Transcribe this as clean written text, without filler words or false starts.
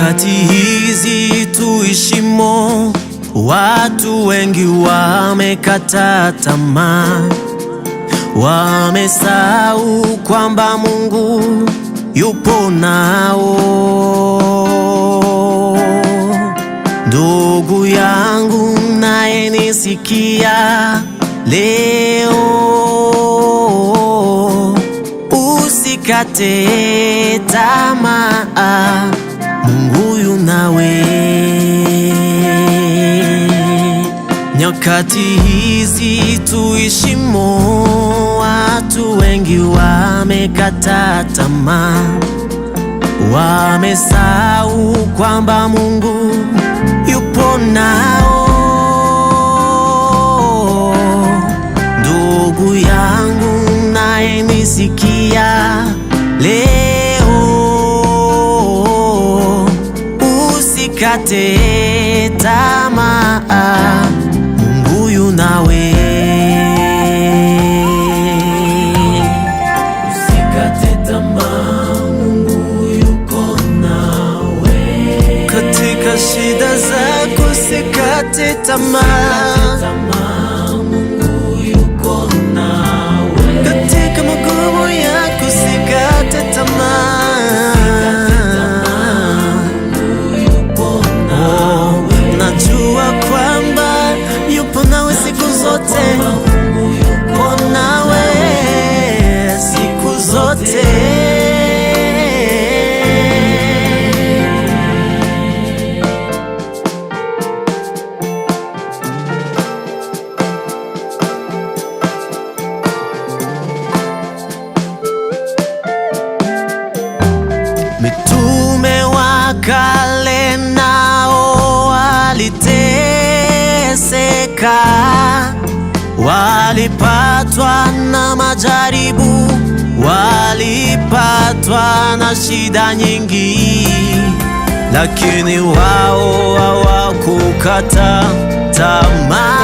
Nyakati hizi tuishimo, watu wengi wamekata tamaa, wamesahau kwamba Mungu yupo nao. Ndugu yangu naye nisikia leo, usikate tamaa, Mungu yu nawe. Nyakati hizi tuishimo, watu wengi wamekata tamaa, wamesahau kwamba Mungu yupo nao. Ndugu yangu naye nisikia leo, usikate tamaa, Mungu yu nawe. Usikate tamaa, Mungu yuko nawe. Katika shida zako usikate tamaa, Mungu yuko nawe. Katika magumu yako usikate tamaa, najua kwamba yupo nawe siku zote, yupo nawe siku zote. Mitume wa kale nao waliteseka, walipatwa na majaribu, walipatwa na shida nyingi, lakini wao hawakukata tamaa.